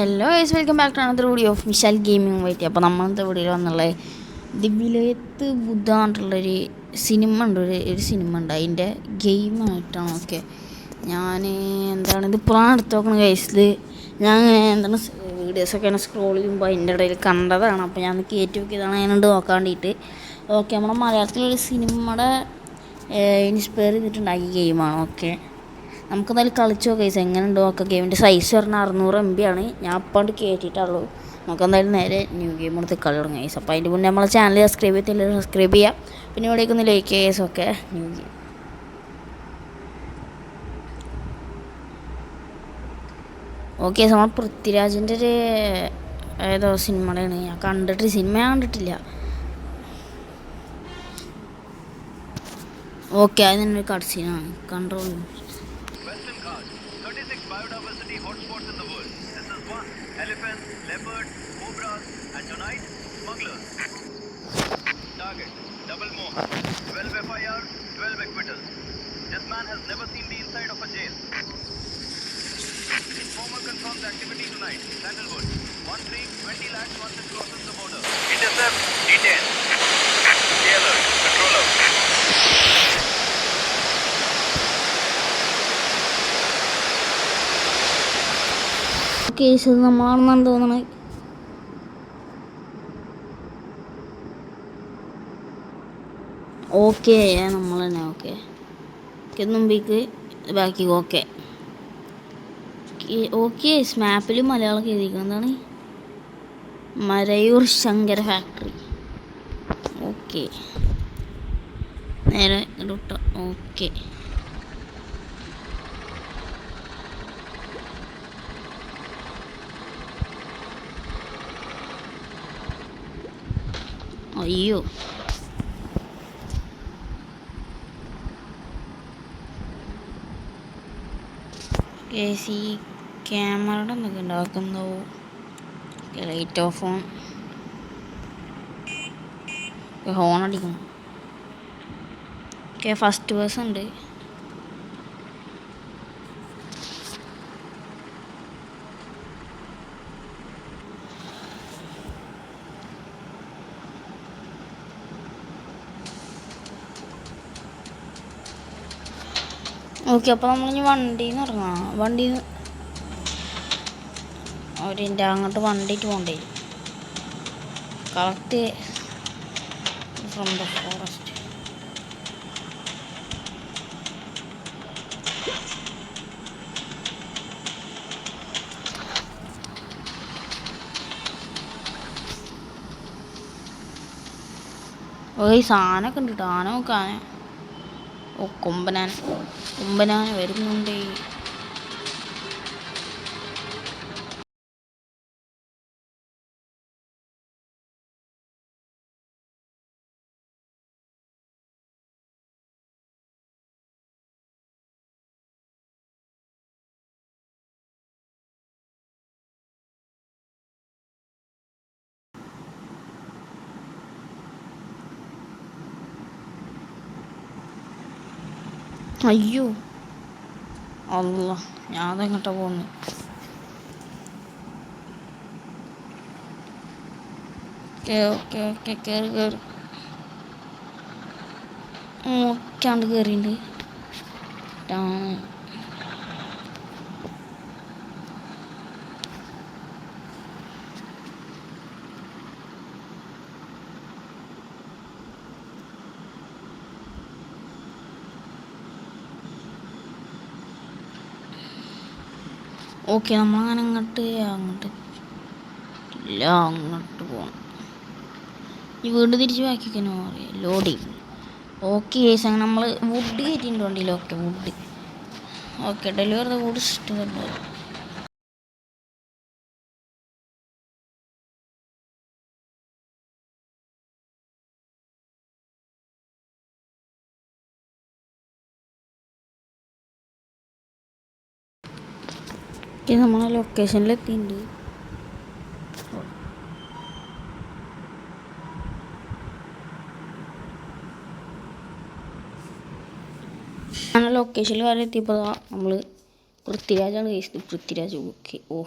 Hello guys, welcome back to another video of Vishal gaming YT. അപ്പോൾ നമ്മളത്തെ വീഡിയോയിൽ വന്നുള്ളത് ദിവിലേത്ത് ബുദ്ധ പറഞ്ഞിട്ടുള്ളൊരു സിനിമ ഉണ്ട്. ഒരു സിനിമ ഉണ്ട്, അതിൻ്റെ ഗെയിമായിട്ടാണ്. ഓക്കെ, ഞാൻ ഇതിപ്പോഴാണ് എടുത്ത് നോക്കുന്നത് ഗൈസിൽ. ഞാൻ വീഡിയോസൊക്കെ സ്ക്രോൾ ചെയ്യുമ്പോൾ അതിൻ്റെ ഇടയിൽ കണ്ടതാണ്. അപ്പോൾ ഞാൻ കയറ്റി നോക്കിയതാണ് അതിനുണ്ട് നോക്കാൻ വേണ്ടിയിട്ട്. ഓക്കെ, നമ്മുടെ മലയാളത്തിലൊരു സിനിമയുടെ ഇൻസ്പയർ ചെയ്തിട്ടുണ്ടാക്കിയ ഗെയിമാണ്. ഓക്കെ, നമുക്കെന്തായാലും കളിച്ച് നോക്കാം ഗൈസ്, എങ്ങനെ ഉണ്ട് നോക്കാം. ഗെയിമിൻ്റെ സൈസ് പറഞ്ഞാൽ 600 MB ആണ്. ഞാൻ അപ്പാണ്ട് കയറ്റിയിട്ടുള്ളൂ. നമുക്കെന്തായാലും നേരെ ന്യൂ ഗെയിം എടുത്ത് കളി തുടങ്ങാം ഗൈസ്. അപ്പോൾ അതിൻ്റെ മുന്നേ നമ്മളെ ചാനൽ സബ്സ്ക്രൈബ് ചെയ്തില്ല, സബ്സ്ക്രൈബ് ചെയ്യാം. പിന്നെ ഇവിടേക്ക് ഒന്ന് ലൈക്ക് ചെയ്യുക guys. Okay, new game. Okay, നമ്മൾ പൃഥ്വിരാജിൻ്റെ ഒരു ഏതോ സിനിമയുടെയാണ്. ഞാൻ കണ്ടിട്ടില്ല. ഓക്കെ, അത് തന്നെ ഒരു കട്ട് സീനാണ്. Control hotspots in the world. This is 1. Elephants, leopards, cobras, and tonight, smugglers. Target, double more. 12 FIR, 12 acquittals. This man has never seen the inside of a jail. Informer confirms activity tonight. Sandalwood. 1-3, 20 lakhs once it crosses the border. Intercept, detain. Stay alert, control out. Case നമ്മളാണെന്നാണ് തോന്നണത്. Okay, നമ്മൾ തന്നെ. Okay മുമ്പേക്ക് ബാക്കി. Okay സ്മാപ്പിൽ Malayalam എഴുതിയിരിക്കുന്നത് എന്താണ്? Marayoor Shankara factory. Okay, നേരെ ഇടട്ട. Okay, അയ്യോ ഈ ക്യാമറയുടെ എന്തൊക്കെ ഉണ്ടാക്കുന്നോ? Light off on. ഹോൺ അടിക്കണം. ഓക്കെ, ഫസ്റ്റ് പേഴ്സൺ ഉണ്ട്. ഓക്കെ, അപ്പോൾ നമ്മളിനി വണ്ടിയിൽ നിന്ന് ഇറങ്ങണം. അവരിൻ്റെ അങ്ങോട്ട് വണ്ടിയിട്ട് പോകണ്ടേ? Collect from the forest. ഈ സാധനമൊക്കെ ഉണ്ട് കേട്ടോ. ആന നോക്കാൻ. ഓ, കൊമ്പനാന വരുന്നുണ്ട്. അയ്യോ അല്ല, ഞാൻ അതെങ്ങോട്ടാ പോകുന്നു? ഓക്കെ കയറി മുറ്റാണ്ട് കയറിയിട്ടുണ്ട്. ഓക്കെ, നമ്മളങ്ങനെ അങ്ങോട്ട് ഇല്ല, അങ്ങോട്ട് പോകണം. ഈ വീണ്ടും തിരിച്ച് ബാക്കിക്കണോ അറിയാം. ലോഡിങ്. ഓക്കെ കേസ്, അങ്ങനെ നമ്മൾ വുഡ് കയറ്റിയിട്ടുണ്ട് വണ്ടിയിൽ. ഓക്കെ ഡെലിവറി ദ വുഡ് ഇഷ്ടം. നമ്മളെ ലൊക്കേഷനിലെത്തിയിട്ടുണ്ട്. അങ്ങനെ ലൊക്കേഷനിൽ വരെ എത്തിയപ്പോൾ നമ്മൾ പൃഥ്വിരാജാണ് കഴിച്ചത്. പൃഥ്വിരാജ്. ഓക്കെ, ഓ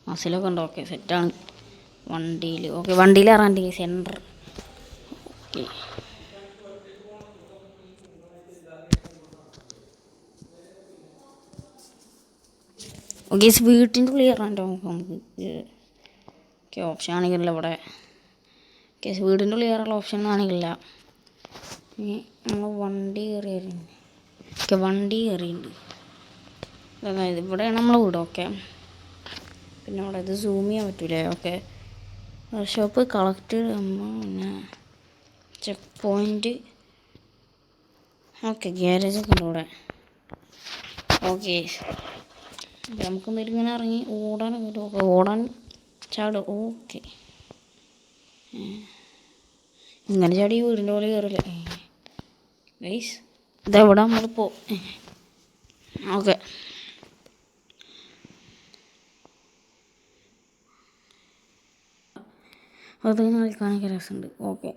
മസിലൊക്കെ ഉണ്ട്. ഓക്കെ സെറ്റാണ്. വണ്ടിയിൽ ഓക്കെ വണ്ടിയിൽ ഇറങ്ങി സെൻറ്റർ. ഓക്കെ ഓക്കെ വീട്ടിൻ്റെ ഉള്ളിൽ ഇറങ്ങാൻ നമുക്ക് ഓക്കെ ഓപ്ഷൻ ആണെങ്കിലല്ല ഇവിടെ. ഓക്കെ വീടിൻ്റെ ഉള്ളിൽ കയറാനുള്ള ഓപ്ഷൻ ആണെങ്കിലില്ല. ഇനി നമ്മൾ വണ്ടി കയറിയായിരുന്നു. ഓക്കെ വണ്ടി കയറിയിട്ടുണ്ട്. അതായത് ഇവിടെയാണ് നമ്മൾ വീട്. ഓക്കെ പിന്നെ അവിടെ ഇത് സൂം ചെയ്യാൻ പറ്റൂലേ. ഓക്കെ വർക്ക്ഷോപ്പ് കളക്ട് പിന്നെ ചെക്ക് പോയിൻ്റ്. ഓക്കെ ഗ്യാരേജൊക്കെ ഉണ്ട് ഇവിടെ. ഓക്കെ നമുക്കൊന്നിട്ട് ഇങ്ങനെ ഇറങ്ങി ഓടാനൊക്കെ ഓക്കെ ഓടാൻ ചാടും. ഓക്കെ ഇങ്ങനെ ചാടി വീടിൻ്റെ പോലെ കയറില്ലേ ഗൈസ്. ഇതെവിടെ നമ്മളിപ്പോൾ ഓക്കെ അത് കളിക്കാനൊക്കെ രസമുണ്ട്. ഓക്കെ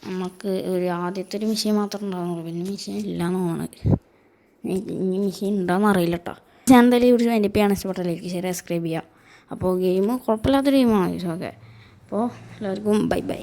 നമുക്ക് ഒരു ആദ്യത്തെ ഒരു മെഷീൻ മാത്രമേ ഉണ്ടാകുന്നുള്ളൂ. പിന്നെ മെഷീൻ ഇല്ലയെന്ന് തോന്നുന്നത്. ഇനി മെഷീൻ ഉണ്ടാകുന്ന അറിയില്ല കേട്ടോ. ഞാൻ എന്തായാലും ഇവിടെ എൻ്റെ പേയാണ് ഇഷ്ടപ്പെട്ടതിലേക്ക് സബ്സ്ക്രൈബ് ചെയ്യുക. അപ്പോൾ ഗെയിം കുഴപ്പമില്ലാത്തൊരു ഗെയിമാണ്. ഓക്കെ അപ്പോൾ എല്ലാവർക്കും ബൈ ബൈ.